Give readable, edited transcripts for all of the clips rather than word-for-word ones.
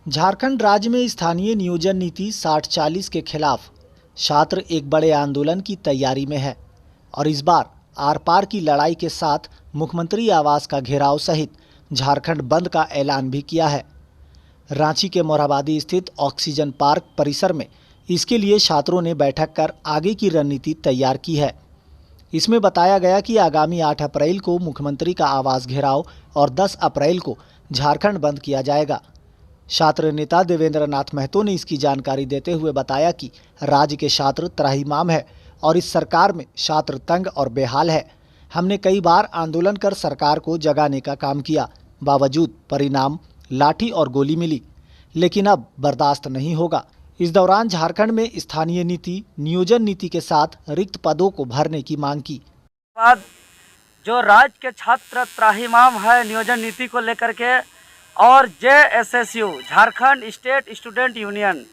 झारखंड राज्य में स्थानीय नियोजन नीति 60-40 के खिलाफ छात्र एक बड़े आंदोलन की तैयारी में है और इस बार आर पार की लड़ाई के साथ मुख्यमंत्री आवास का घेराव सहित झारखंड बंद का ऐलान भी किया है। रांची के मोरहाबादी स्थित ऑक्सीजन पार्क परिसर में इसके लिए छात्रों ने बैठक कर आगे की रणनीति तैयार की है। इसमें बताया गया कि आगामी 8 अप्रैल को मुख्यमंत्री का आवास घेराव और 10 अप्रैल को झारखंड बंद किया जाएगा। छात्र नेता देवेंद्र नाथ महतो ने इसकी जानकारी देते हुए बताया कि राज्य के छात्र त्राहिमाम है और इस सरकार में छात्र तंग और बेहाल है। हमने कई बार आंदोलन कर सरकार को जगाने का काम किया, बावजूद परिणाम लाठी और गोली मिली, लेकिन अब बर्दाश्त नहीं होगा। इस दौरान झारखंड में स्थानीय नीति नियोजन नीति के साथ रिक्त पदों को भरने की मांग की। बाद जो राज्य के छात्र त्राहिमाम है नियोजन नीति को लेकर के और JSSU Jharkhand state student union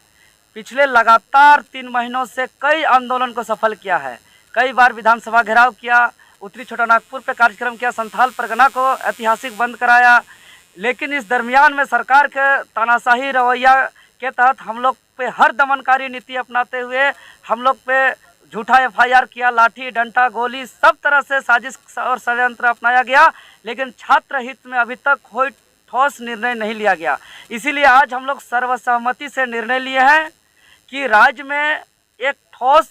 पिछले लगातार 3 महीनों से कई आंदोलन को सफल किया है। कई बार विधानसभा घेराव किया, उत्तरी छोटा नागपुर पे कार्यक्रम किया, संथाल परगना को ऐतिहासिक बंद कराया, लेकिन इस दरमियान में सरकार के तानाशाही रवैया के तहत हम लोग पे हर दमनकारी नीति अपनाते हुए हम लोग पे झूठा FIR किया, लाठी डंडा गोली सब तरह से साजिश और षड्यंत्र अपनाया गया, लेकिन छात्र हित में अभी तक कोई ठोस निर्णय नहीं लिया गया। इसीलिए आज हम लोग सर्वसहमति से निर्णय लिए हैं कि राज्य में एक ठोस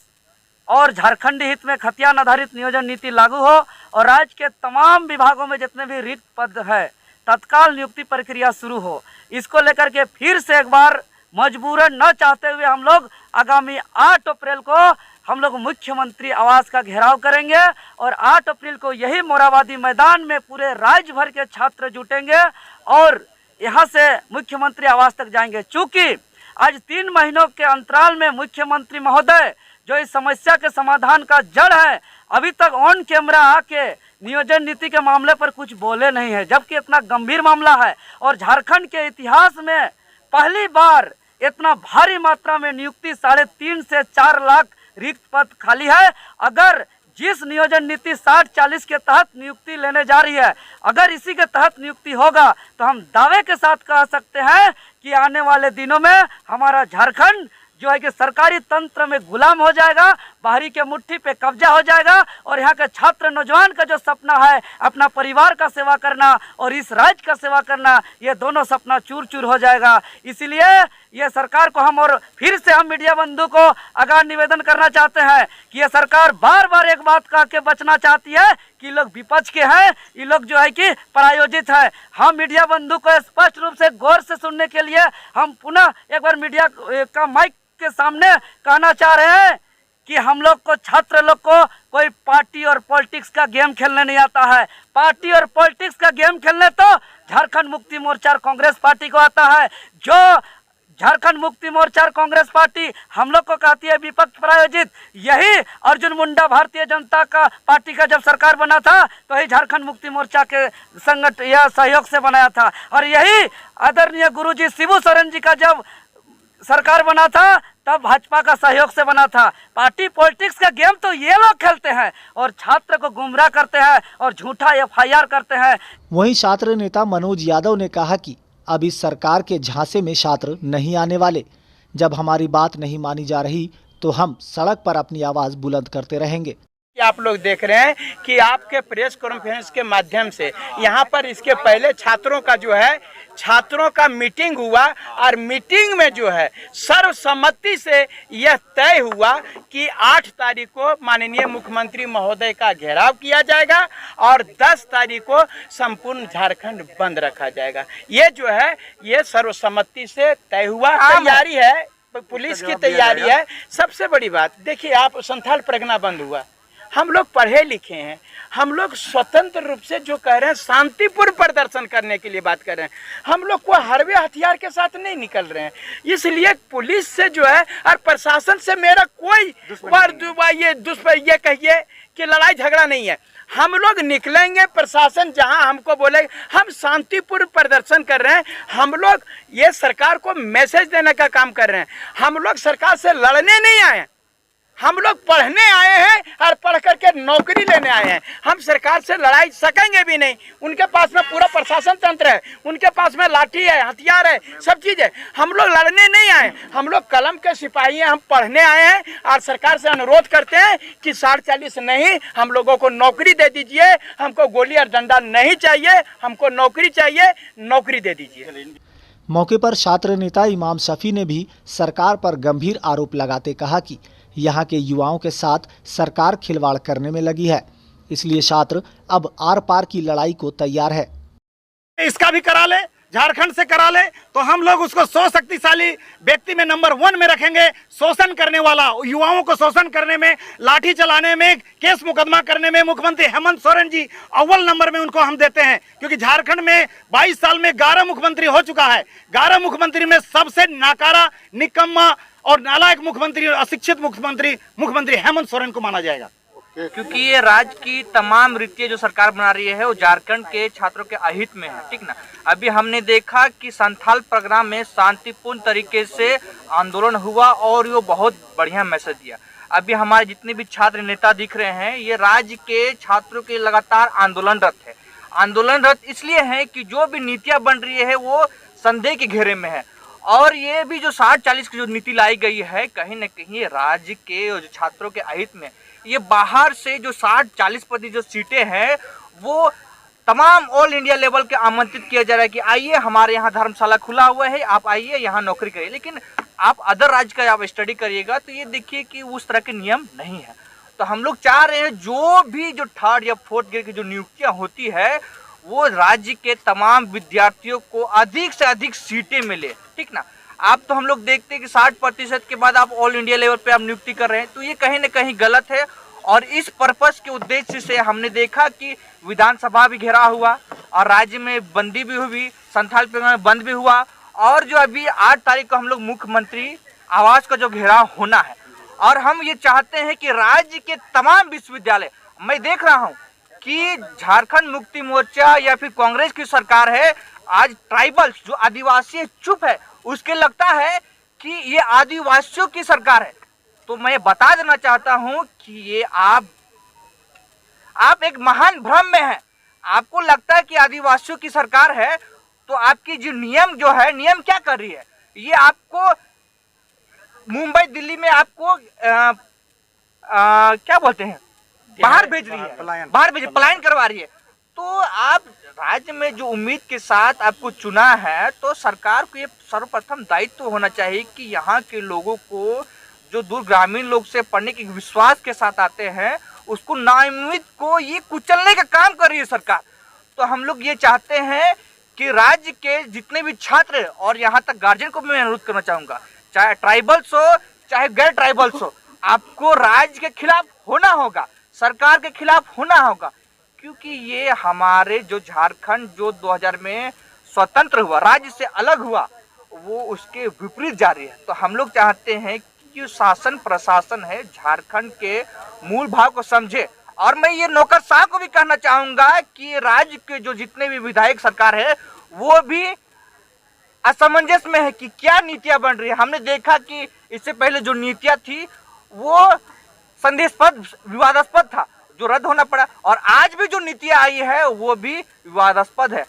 और झारखंडी हित में खतियान आधारित नियोजन नीति लागू हो और राज्य के तमाम विभागों में जितने भी रिक्त पद है तत्काल नियुक्ति प्रक्रिया शुरू हो। इसको लेकर के फिर से एक बार मजबूरन न चाहते हुए हम लोग आगामी 8 अप्रैल को हम लोग मुख्यमंत्री आवास का घेराव करेंगे और 8 अप्रैल को यही मोरहाबादी मैदान में पूरे राज्य भर के छात्र जुटेंगे और यहां से मुख्यमंत्री आवास तक जाएंगे। चूंकि आज 3 महीनों के अंतराल में मुख्यमंत्री महोदय जो इस समस्या के समाधान का जड़ है, अभी तक ऑन कैमरा आके नियोजन नीति के मामले पर कुछ बोले नहीं है, जबकि इतना गंभीर मामला है और झारखंड के इतिहास में पहली बार इतना भारी मात्रा में नियुक्ति 3.5 से 4 लाख रिक्त पद खाली है। अगर जिस नियोजन नीति 60-40 के तहत नियुक्ति लेने जा रही है, अगर इसी के तहत नियुक्ति होगा तो हम दावे के साथ कह सकते हैं कि आने वाले दिनों में हमारा झारखंड जो है कि सरकारी तंत्र में गुलाम हो जाएगा, बाहरी के मुट्ठी पे कब्जा हो जाएगा और यहाँ के छात्र नौजवान का जो सपना है अपना परिवार का सेवा करना और इस राज्य का सेवा करना, ये दोनों सपना चूर चूर हो जाएगा। इसीलिए ये सरकार को हम और फिर से हम मीडिया बंधु को आगाह निवेदन करना चाहते हैं कि ये सरकार बार बार एक बात कह के बचना चाहती है कि लोग विपक्ष के हैं, ये लोग जो है कि प्रायोजित है। हम मीडिया बंधु को स्पष्ट रूप से गौर से सुनने के लिए हम पुनः एक बार मीडिया का माइक के सामने कहना चाह रहे हैं कि हम लोग को छात्र लोग को कोई पार्टी और पॉलिटिक्स का गेम खेलने नहीं आता है। पार्टी और पॉलिटिक्स का गेम खेलने तो झारखंड मुक्ति मोर्चा कांग्रेस पार्टी को आता है। जो झारखंड मुक्ति मोर्चा कांग्रेस पार्टी हम लोग को कहती है विपक्ष प्रायोजित, यही अर्जुन मुंडा भारतीय जनता का पार्टी का जब सरकार बना था तो यही झारखंड मुक्ति मोर्चा के संगठन या सहयोग से बनाया था और यही आदरणीय गुरुजी शिबू सोरेन जी का जब सरकार बना था तब भाजपा का सहयोग से बना था। पार्टी पॉलिटिक्स का गेम तो ये लोग खेलते हैं और छात्र को गुमराह करते हैं और झूठा FIR करते हैं। वहीं छात्र नेता मनोज यादव ने कहा कि अब इस सरकार के झांसे में छात्र नहीं आने वाले। जब हमारी बात नहीं मानी जा रही तो हम सड़क पर अपनी आवाज बुलंद करते रहेंगे। आप लोग देख रहे हैं कि आपके प्रेस कॉन्फ्रेंस के माध्यम से यहाँ पर इसके पहले छात्रों का जो है छात्रों का मीटिंग हुआ और मीटिंग में जो है सर्वसम्मति से यह तय हुआ कि 8 तारीख को माननीय मुख्यमंत्री महोदय का घेराव किया जाएगा और 10 तारीख को संपूर्ण झारखंड बंद रखा जाएगा। ये जो है ये सर्वसम्मति से तय हुआ, तैयारी है, पुलिस की तैयारी है। सबसे बड़ी बात देखिए, आप संथाल परगना बंद हुआ, हम लोग पढ़े लिखे हैं, हम लोग स्वतंत्र रूप से जो कह रहे हैं शांतिपूर्ण प्रदर्शन करने के लिए बात कर रहे हैं, हम लोग को हरवे हथियार के साथ नहीं निकल रहे हैं। इसलिए पुलिस से जो है और प्रशासन से मेरा कोई ये कहिए कि लड़ाई झगड़ा नहीं है। हम लोग निकलेंगे, प्रशासन जहां हमको बोले, हम शांतिपूर्ण प्रदर्शन कर रहे हैं। हम लोग ये सरकार को मैसेज देने का काम कर रहे हैं। हम लोग सरकार से लड़ने नहीं आए, हम लोग पढ़ने आए हैं और पढ़ करके नौकरी लेने आए हैं। हम सरकार से लड़ाई सकेंगे भी नहीं। उनके पास में पूरा प्रशासन तंत्र है, उनके पास में लाठी है, हथियार है, सब चीज़ है। हम लोग लड़ने नहीं आए, हम लोग कलम के सिपाही हैं, हम पढ़ने आए हैं और सरकार से अनुरोध करते हैं कि 60-40 नहीं, हम लोगों को नौकरी दे दीजिए। हमको गोली और डंडा नहीं चाहिए, हमको नौकरी चाहिए, नौकरी दे दीजिए। मौके पर छात्र नेता इमाम शफी ने भी सरकार पर गंभीर आरोप लगाते कहा कि यहाँ के युवाओं के साथ सरकार खिलवाड़ करने में लगी है, इसलिए छात्र अब आर पार की लड़ाई को तैयार है। इसका भी करा ले, झारखंड से करा ले तो हम लोग उसको 100 शक्तिशाली व्यक्ति में नंबर 1 में रखेंगे। शोषण करने वाला, युवाओं को शोषण करने में, लाठी चलाने में, केस मुकदमा करने में मुख्यमंत्री हेमंत सोरेन जी अव्वल नंबर में उनको हम देते हैं। क्योंकि झारखंड में 22 साल में 11 मुख्यमंत्री हो चुका है। 11 मुख्यमंत्री में सबसे नाकारा, निकम्मा और नालायक मुख्यमंत्री, अशिक्षित मुख्यमंत्री हेमंत सोरेन को माना जाएगा। क्योंकि ये राज्य की तमाम रीतियां जो सरकार बना रही है वो झारखंड के छात्रों के अहित में है, ठीक ना। अभी हमने देखा कि संथाल प्रोग्राम में शांतिपूर्ण तरीके से आंदोलन हुआ और वो बहुत बढ़िया मैसेज दिया। अभी हमारे जितने भी छात्र नेता दिख रहे हैं ये राज्य के छात्रों के लगातार आंदोलनरत है। आंदोलनरत इसलिए है कि जो भी नीतियाँ बन रही है वो संदेह के घेरे में है। और ये भी जो 60-40 की जो नीति लाई गई है कहीं न कहीं राज्य के जो छात्रों के अहित में, ये बाहर से जो 60-40% जो सीटें हैं वो तमाम ऑल इंडिया लेवल के आमंत्रित किया जा रहा है कि आइए हमारे यहाँ धर्मशाला खुला हुआ है, आप आइए यहाँ नौकरी करिए। लेकिन आप अदर राज्य का आप स्टडी करिएगा तो ये देखिए कि उस तरह के नियम नहीं है। तो हम लोग चाह रहे हैं जो भी जो 3rd या 4th ग्रेड की जो नियुक्तियाँ होती है वो राज्य के तमाम विद्यार्थियों को अधिक से अधिक सीटें मिले, ठीक ना। आप तो हम लोग देखते हैं कि 60% के बाद आप ऑल इंडिया लेवल पे आप नियुक्ति कर रहे हैं, तो ये कहीं ना कहीं गलत है। और इस पर्पस के उद्देश्य से हमने देखा कि विधानसभा भी घेरा हुआ और राज्य में बंदी भी हुई, संथाल प्रोग्राम बंद भी हुआ। और जो अभी 8 तारीख को हम लोग मुख्यमंत्री आवास का जो घेराव होना है, और हम ये चाहते हैं कि राज्य के तमाम विश्वविद्यालय, मैं देख रहा हूँ कि झारखंड मुक्ति मोर्चा या फिर कांग्रेस की सरकार है, आज ट्राइबल्स जो आदिवासी चुप है, उसके लगता है कि ये आदिवासियों की सरकार है। तो मैं बता देना चाहता हूं कि ये आप एक महान भ्रम में हैं। आपको लगता है कि आदिवासियों की सरकार है, तो आपकी जो नियम जो है, नियम क्या कर रही है, ये आपको मुंबई दिल्ली में आपको क्या बोलते हैं, बाहर भेज रही है, पलायन करवा रही है। तो आप राज्य में जो उम्मीद के साथ आपको चुना है, तो सरकार को ये सर्वप्रथम दायित्व होना चाहिए कि यहाँ के लोगों को, जो दूर ग्रामीण लोग से पढ़ने के विश्वास के साथ आते हैं, उसको नाउम्मीद को ये कुचलने का काम कर रही है सरकार। तो हम लोग ये चाहते हैं कि राज्य के जितने भी छात्र, और यहाँ तक गार्जियन को भी मैं अनुरोध करना चाहूँगा, चाहे ट्राइबल्स हो चाहे गैर ट्राइबल्स हो, आपको राज्य के खिलाफ होना होगा, सरकार के खिलाफ होना होगा। क्योंकि ये हमारे जो झारखंड जो 2000 में स्वतंत्र हुआ, राज्य से अलग हुआ, वो उसके विपरीत जा रही है। तो हम लोग चाहते हैं कि शासन प्रशासन है झारखंड के मूल भाव को समझे। और मैं ये नौकरशाह को भी कहना चाहूँगा कि राज्य के जो जितने भी विधायक सरकार है वो भी असमंजस में है कि क्या नीतियाँ बन रही है। हमने देखा कि इससे पहले जो नीतियाँ थी वो संदेहास्पद, विवादास्पद था, जो रद्द होना पड़ा, और आज भी जो नीतियाँ आई है वो भी विवादास्पद है।